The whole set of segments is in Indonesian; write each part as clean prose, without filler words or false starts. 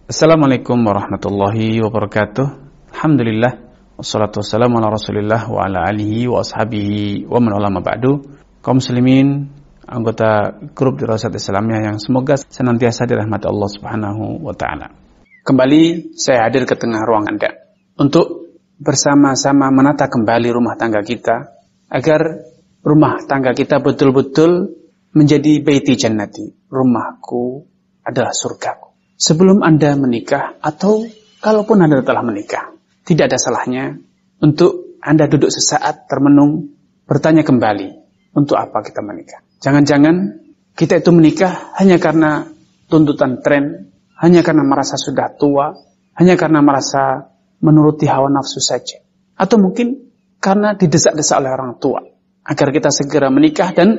Assalamualaikum warahmatullahi wabarakatuh. Alhamdulillah, wassalatu wassalamu ala rasulillah wa ala alihi wa ashabihi wa man ulama ba'du. Kaum muslimin, anggota grup Dirasat Islamiyah yang semoga senantiasa dirahmati Allah subhanahu wa ta'ala. Kembali saya hadir ke tengah ruang Anda untuk bersama-sama menata kembali rumah tangga kita, agar rumah tangga kita betul-betul menjadi baiti jannati, rumahku adalah surgaku. Sebelum Anda menikah, atau kalaupun Anda telah menikah, tidak ada salahnya untuk Anda duduk sesaat termenung, bertanya kembali, untuk apa kita menikah? Jangan-jangan kita itu menikah hanya karena tuntutan tren, hanya karena merasa sudah tua, hanya karena merasa menuruti hawa nafsu saja. Atau mungkin karena didesak-desak oleh orang tua, agar kita segera menikah dan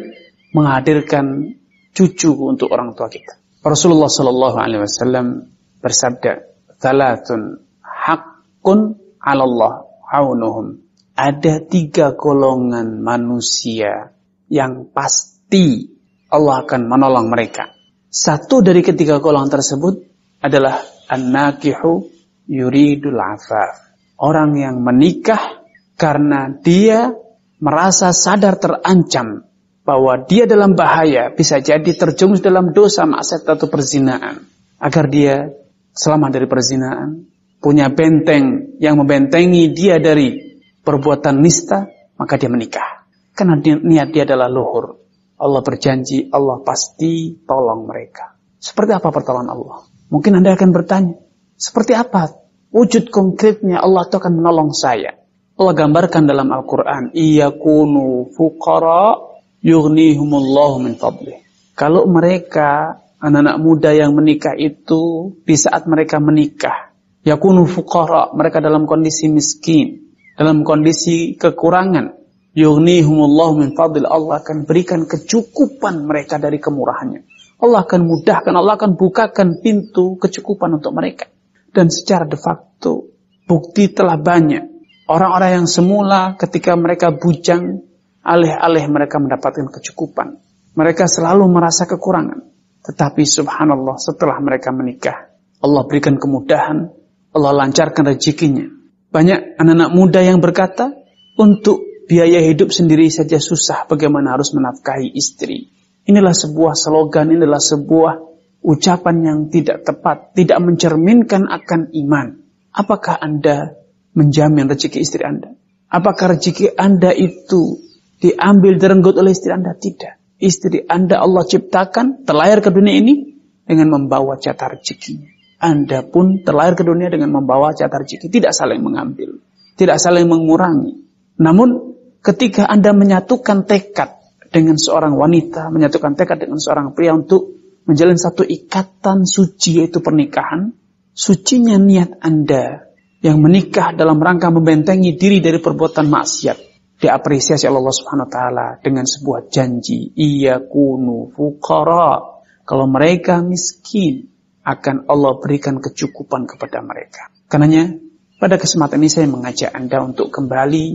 menghadirkan cucu untuk orang tua kita. Rasulullah sallallahu alaihi wasallam bersabda, "Tsalatsun haqqun 'ala Allah aunuhum." Ada 3 golongan manusia yang pasti Allah akan menolong mereka. Satu dari ketiga golongan tersebut adalah an-nakihu yuridul afaf. Orang yang menikah karena dia merasa sadar terancam bahwa dia dalam bahaya, bisa jadi terjerumus dalam dosa maksiat atau perzinaan. Agar dia selamat dari perzinaan, punya benteng yang membentengi dia dari perbuatan nista, maka dia menikah. Karena niat dia adalah luhur. Allah berjanji, Allah pasti tolong mereka. Seperti apa pertolongan Allah? Mungkin Anda akan bertanya, seperti apa wujud konkretnya Allah itu akan menolong saya? Allah gambarkan dalam Al-Quran, iyakunu fuqara yughnihumullahu min fadlih. Kalau mereka, anak-anak muda yang menikah itu, di saat mereka menikah, yakunu fuqara, mereka dalam kondisi miskin, dalam kondisi kekurangan, yughnihumullahu min fadlih, Allah akan berikan kecukupan mereka dari kemurahannya. Allah akan mudahkan, Allah akan bukakan pintu kecukupan untuk mereka. Dan secara de facto, bukti telah banyak. Orang-orang yang semula ketika mereka bujang, alih-alih mereka mendapatkan kecukupan, mereka selalu merasa kekurangan. Tetapi subhanallah, setelah mereka menikah, Allah berikan kemudahan, Allah lancarkan rezekinya. Banyak anak-anak muda yang berkata, untuk biaya hidup sendiri saja susah, bagaimana harus menafkahi istri. Inilah sebuah slogan, inilah sebuah ucapan yang tidak tepat, tidak mencerminkan akan iman. Apakah Anda menjamin rezeki istri Anda? Apakah rezeki Anda itu diambil direnggut oleh istri Anda? Tidak. Istri Anda Allah ciptakan, terlahir ke dunia ini dengan membawa jatah rezekinya. Anda pun terlahir ke dunia dengan membawa jatah rezeki. Tidak saling mengambil, tidak saling mengurangi. Namun ketika Anda menyatukan tekad dengan seorang wanita, menyatukan tekad dengan seorang pria untuk menjalin satu ikatan suci, yaitu pernikahan, sucinya niat Anda yang menikah dalam rangka membentengi diri dari perbuatan maksiat, diapresiasi Allah Subhanahu wa taala dengan sebuah janji, iyakunu fuqara. Kalau mereka miskin, akan Allah berikan kecukupan kepada mereka. Karenanya, pada kesempatan ini saya mengajak Anda untuk kembali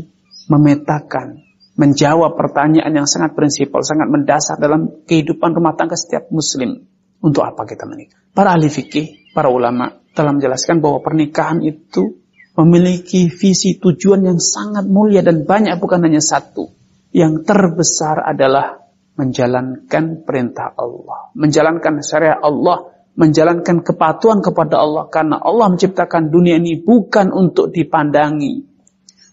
memetakan, menjawab pertanyaan yang sangat prinsipal, sangat mendasar dalam kehidupan rumah tangga setiap muslim. Untuk apa kita menikah? Para ahli fikih, para ulama telah menjelaskan bahwa pernikahan itu memiliki visi tujuan yang sangat mulia dan banyak, bukan hanya satu. Yang terbesar adalah menjalankan perintah Allah, menjalankan syariat Allah, menjalankan kepatuhan kepada Allah. Karena Allah menciptakan dunia ini bukan untuk dipandangi,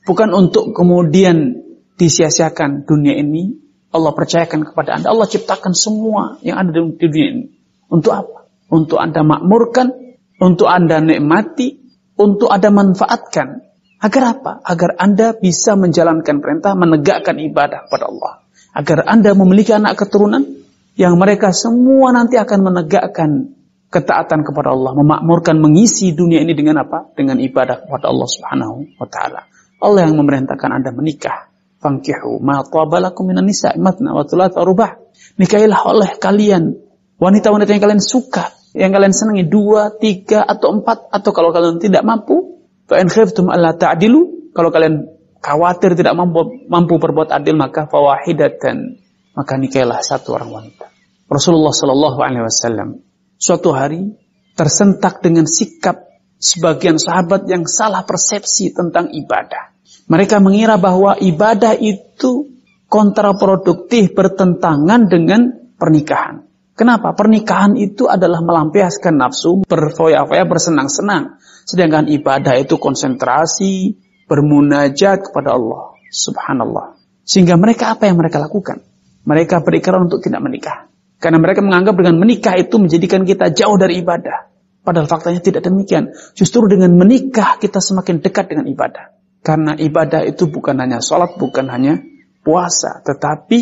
bukan untuk kemudian disia-siakan. Dunia ini Allah percayakan kepada Anda. Allah ciptakan semua yang ada di dunia ini. Untuk apa? Untuk Anda makmurkan, untuk Anda nikmati, untuk Anda manfaatkan. Agar apa? Agar Anda bisa menjalankan perintah, menegakkan ibadah kepada Allah. Agar Anda memiliki anak keturunan yang mereka semua nanti akan menegakkan ketaatan kepada Allah, memakmurkan, mengisi dunia ini dengan apa? Dengan ibadah kepada Allah Subhanahu wa taala. Allah yang memerintahkan Anda menikah. Fankihu ma taba lakum minan nisa' matna wa thulatha wa rubah. Nikahilah oleh kalian wanita-wanita yang kalian suka, yang kalian senangi, 2, 3 atau 4, atau kalau kalian tidak mampu, fa in khiftum alla ta'dilu, kalau kalian khawatir tidak mampu berbuat adil, maka fawahidatan, maka nikahilah satu orang wanita. Rasulullah sallallahu alaihi wasallam suatu hari tersentak dengan sikap sebagian sahabat yang salah persepsi tentang ibadah. Mereka mengira bahwa ibadah itu kontraproduktif, bertentangan dengan pernikahan. Kenapa? Pernikahan itu adalah melampiaskan nafsu, berfoya-foya, bersenang-senang. Sedangkan ibadah itu konsentrasi, bermunajat kepada Allah. Subhanallah. Sehingga mereka apa yang mereka lakukan? Mereka berikrar untuk tidak menikah. Karena mereka menganggap dengan menikah itu menjadikan kita jauh dari ibadah. Padahal faktanya tidak demikian. Justru dengan menikah kita semakin dekat dengan ibadah. Karena ibadah itu bukan hanya sholat, bukan hanya puasa. Tetapi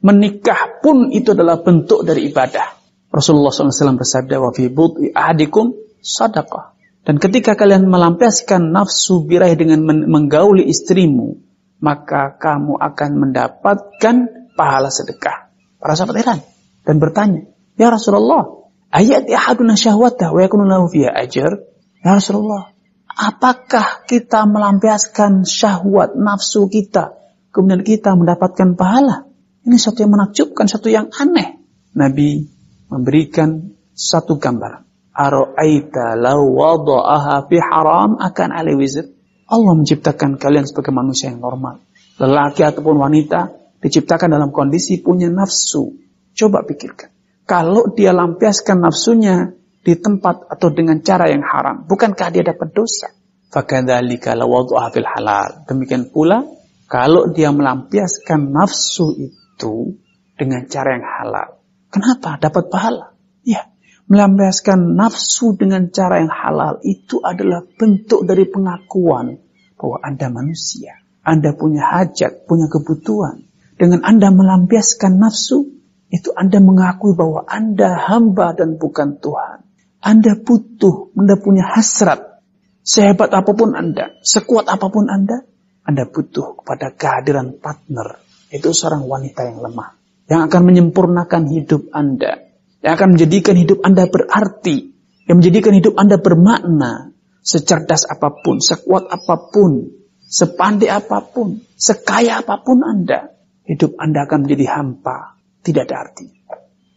menikah pun itu adalah bentuk dari ibadah. Rasulullah SAW bersabda, wa fi bud'i ahadikum sadaqah. Dan ketika kalian melampiaskan nafsu biraih dengan menggauli istrimu, maka kamu akan mendapatkan pahala sedekah. Para sahabat heran dan bertanya, ya Rasulullah, ayat ahaduna syahwatah wa yakunu lahu fiha ajr? Ya Rasulullah, apakah kita melampiaskan syahwat nafsu kita, kemudian kita mendapatkan pahala? Ini satu yang menakjubkan, satu yang aneh. Nabi memberikan satu gambar. Ara'aita law wada'aha fi haram akan alaihi wizr. Allah menciptakan kalian sebagai manusia yang normal. Lelaki ataupun wanita diciptakan dalam kondisi punya nafsu. Coba pikirkan. Kalau dia lampiaskan nafsunya di tempat atau dengan cara yang haram, bukankah dia dapat dosa? Fakadzalika law wada'aha fil halal. Demikian pula kalau dia melampiaskan nafsu itu dengan cara yang halal. Kenapa? Dapat pahala. Ya, melampiaskan nafsu dengan cara yang halal itu adalah bentuk dari pengakuan bahwa Anda manusia. Anda punya hajat, punya kebutuhan. Dengan Anda melampiaskan nafsu, itu Anda mengakui bahwa Anda hamba dan bukan Tuhan. Anda butuh, Anda punya hasrat. Sehebat apapun Anda, sekuat apapun Anda butuh kepada kehadiran partner. Itu seorang wanita yang lemah, yang akan menyempurnakan hidup Anda, yang akan menjadikan hidup Anda berarti, yang menjadikan hidup Anda bermakna. Secerdas apapun, sekuat apapun, sepandai apapun, sekaya apapun Anda, hidup Anda akan menjadi hampa, tidak ada arti.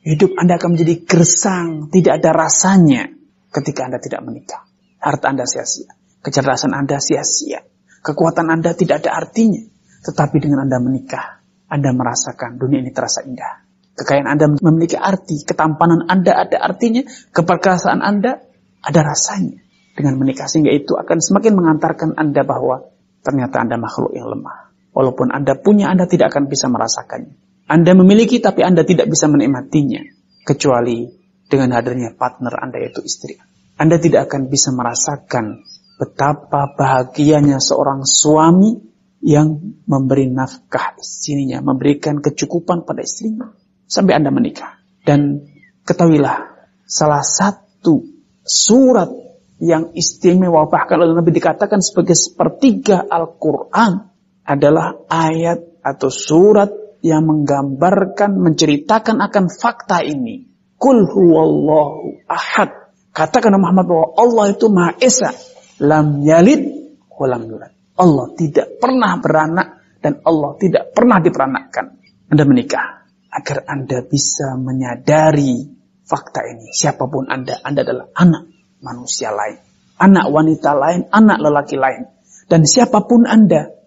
Hidup Anda akan menjadi gersang, tidak ada rasanya ketika Anda tidak menikah. Harta Anda sia-sia, kecerdasan Anda sia-sia, kekuatan Anda tidak ada artinya. Tetapi dengan Anda menikah, Anda merasakan dunia ini terasa indah. Kekayaan Anda memiliki arti, ketampanan Anda ada artinya, keperkasaan Anda ada rasanya. Dengan menikah, sehingga itu akan semakin mengantarkan Anda bahwa ternyata Anda makhluk yang lemah. Walaupun Anda punya, Anda tidak akan bisa merasakannya. Anda memiliki, tapi Anda tidak bisa menikmatinya. Kecuali dengan hadirnya partner Anda, yaitu istri. Anda tidak akan bisa merasakan betapa bahagianya seorang suami yang memberi nafkah istrinya, memberikan kecukupan pada istrinya sampai Anda menikah. Dan ketahuilah, salah satu surat yang istimewa, bahkan oleh Nabi dikatakan sebagai sepertiga Al-Quran, adalah ayat atau surat yang menggambarkan, menceritakan akan fakta ini. Qul huwallahu ahad. Katakan Muhammad bahwa Allah itu Maha Esa. Lam yalid wa lam yulad. Allah tidak pernah beranak dan Allah tidak pernah diperanakkan. Anda menikah agar Anda bisa menyadari fakta ini. Siapapun Anda adalah anak manusia lain, anak wanita lain, anak lelaki lain. Dan siapapun Anda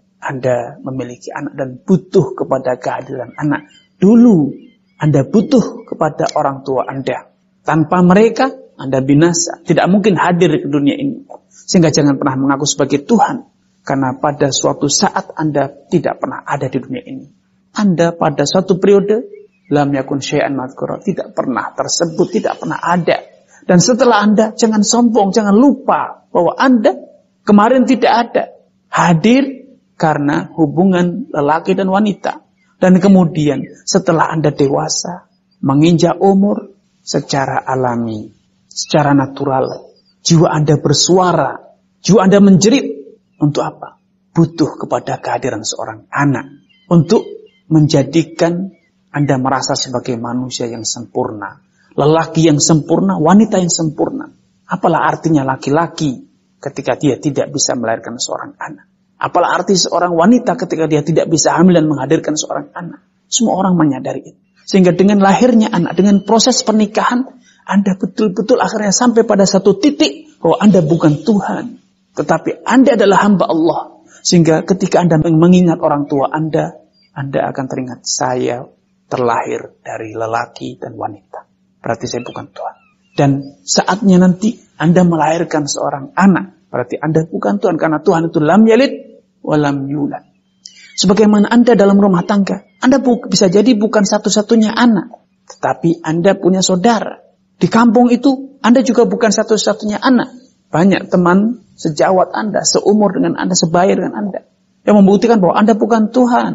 memiliki anak dan butuh kepada kehadiran anak. Dulu Anda butuh kepada orang tua Anda. Tanpa mereka Anda binasa, tidak mungkin hadir ke dunia ini. Sehingga jangan pernah mengaku sebagai Tuhan, karena pada suatu saat Anda tidak pernah ada di dunia ini. Anda pada suatu periode lam yakun syai'an madhkura, tidak pernah tersebut, tidak pernah ada. Dan setelah Anda, jangan sombong, jangan lupa bahwa Anda kemarin tidak ada. Hadir karena hubungan lelaki dan wanita. Dan kemudian setelah Anda dewasa, menginjak umur, secara alami, secara natural, jiwa Anda bersuara, jiwa Anda menjerit. Untuk apa? Butuh kepada kehadiran seorang anak. Untuk menjadikan Anda merasa sebagai manusia yang sempurna. Lelaki yang sempurna, wanita yang sempurna. Apalah artinya laki-laki ketika dia tidak bisa melahirkan seorang anak? Apalah arti seorang wanita ketika dia tidak bisa hamil dan menghadirkan seorang anak? Semua orang menyadari itu. Sehingga dengan lahirnya anak, dengan proses pernikahan, Anda betul-betul akhirnya sampai pada satu titik bahwa Anda bukan Tuhan, tetapi Anda adalah hamba Allah. Sehingga ketika Anda mengingat orang tua Anda akan teringat, saya terlahir dari lelaki dan wanita. Berarti saya bukan Tuhan. Dan saatnya nanti Anda melahirkan seorang anak, berarti Anda bukan Tuhan, karena Tuhan itu lam yalid wa lam yulad. Sebagaimana Anda dalam rumah tangga, Anda bisa jadi bukan satu-satunya anak, tetapi Anda punya saudara. Di kampung itu, Anda juga bukan satu-satunya anak. Banyak teman sejawat Anda, seumur dengan Anda, sebaya dengan Anda, yang membuktikan bahwa Anda bukan Tuhan.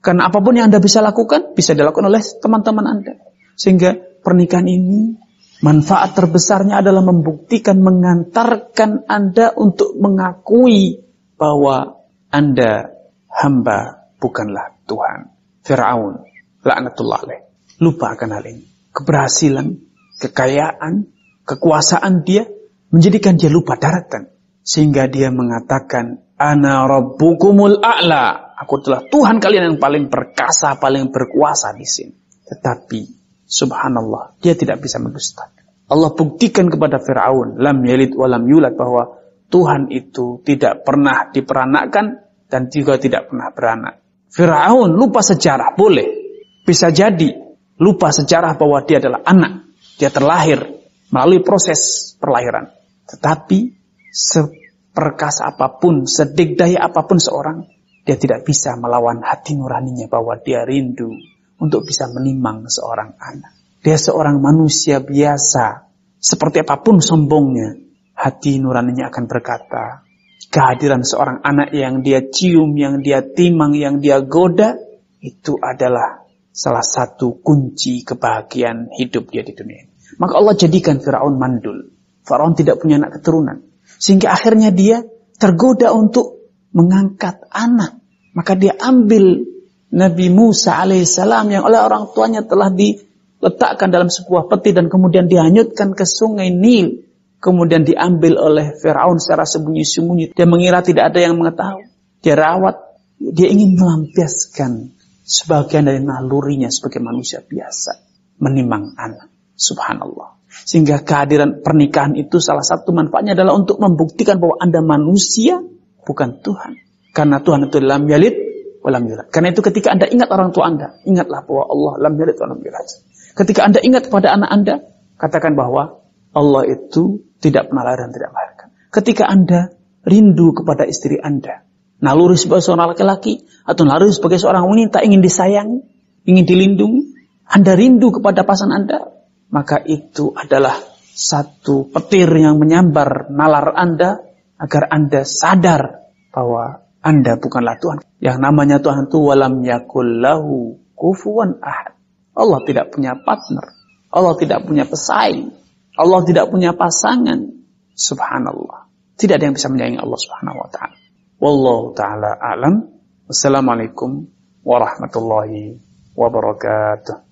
Karena apapun yang Anda bisa lakukan, bisa dilakukan oleh teman-teman Anda. Sehingga pernikahan ini, manfaat terbesarnya adalah membuktikan, mengantarkan Anda untuk mengakui bahwa Anda hamba, bukanlah Tuhan. Fir'aun, laknatullah alaih, lupa akan hal ini. Keberhasilan, kekayaan, kekuasaan dia menjadikan dia lupa daratan. Sehingga dia mengatakan, Ana rabbukumul a'la. Aku adalah Tuhan kalian yang paling perkasa, paling berkuasa di sini. Tetapi, subhanallah, dia tidak bisa mendustakan. Allah buktikan kepada Fir'aun, lam yalid wa lam yulad, bahwa Tuhan itu tidak pernah diperanakkan dan juga tidak pernah beranak. Fir'aun lupa sejarah, boleh. Bisa jadi lupa sejarah bahwa dia adalah anak. Dia terlahir melalui proses perlahiran. Tetapi seperkasa apapun, sedikdaya apapun seorang, dia tidak bisa melawan hati nuraninya bahwa dia rindu untuk bisa menimang seorang anak. Dia seorang manusia biasa. Seperti apapun sombongnya, hati nuraninya akan berkata, kehadiran seorang anak yang dia cium, yang dia timang, yang dia goda, itu adalah salah satu kunci kebahagiaan hidup dia di dunia ini. Maka Allah jadikan Fir'aun mandul. Fir'aun tidak punya anak keturunan. Sehingga akhirnya dia tergoda untuk mengangkat anak. Maka dia ambil Nabi Musa alaihissalam yang oleh orang tuanya telah diletakkan dalam sebuah peti dan kemudian dihanyutkan ke sungai Nil. Kemudian diambil oleh Fir'aun secara sembunyi-sembunyi. Dia mengira tidak ada yang mengetahui. Dia rawat. Dia ingin melampiaskan sebagian dari nalurinya sebagai manusia biasa. Menimang anak. Subhanallah. Sehingga kehadiran pernikahan itu salah satu manfaatnya adalah untuk membuktikan bahwa Anda manusia, bukan Tuhan. Karena Tuhan itu lam yalid wa lam yulad. Karena itu ketika Anda ingat orang tua Anda, ingatlah bahwa Allah lam yalid wa lam yulad. Ketika Anda ingat kepada anak Anda, katakan bahwa Allah itu tidak pernah lahir dan tidak melahirkan. Ketika Anda rindu kepada istri Anda, naluri sebagai seorang laki-laki, atau naluri sebagai seorang wanita ingin disayangi, ingin dilindungi, Anda rindu kepada pasangan Anda, maka itu adalah satu petir yang menyambar nalar Anda agar Anda sadar bahwa Anda bukanlah Tuhan. Yang namanya Tuhan itu walam yakul lahu kufuwan ahad. Allah tidak punya partner. Allah tidak punya pesaing. Allah tidak punya pasangan. Subhanallah. Tidak ada yang bisa menyaingi Allah Subhanahu wa ta'ala. Wallahu ta'ala a'lam. Wassalamualaikum warahmatullahi wabarakatuh.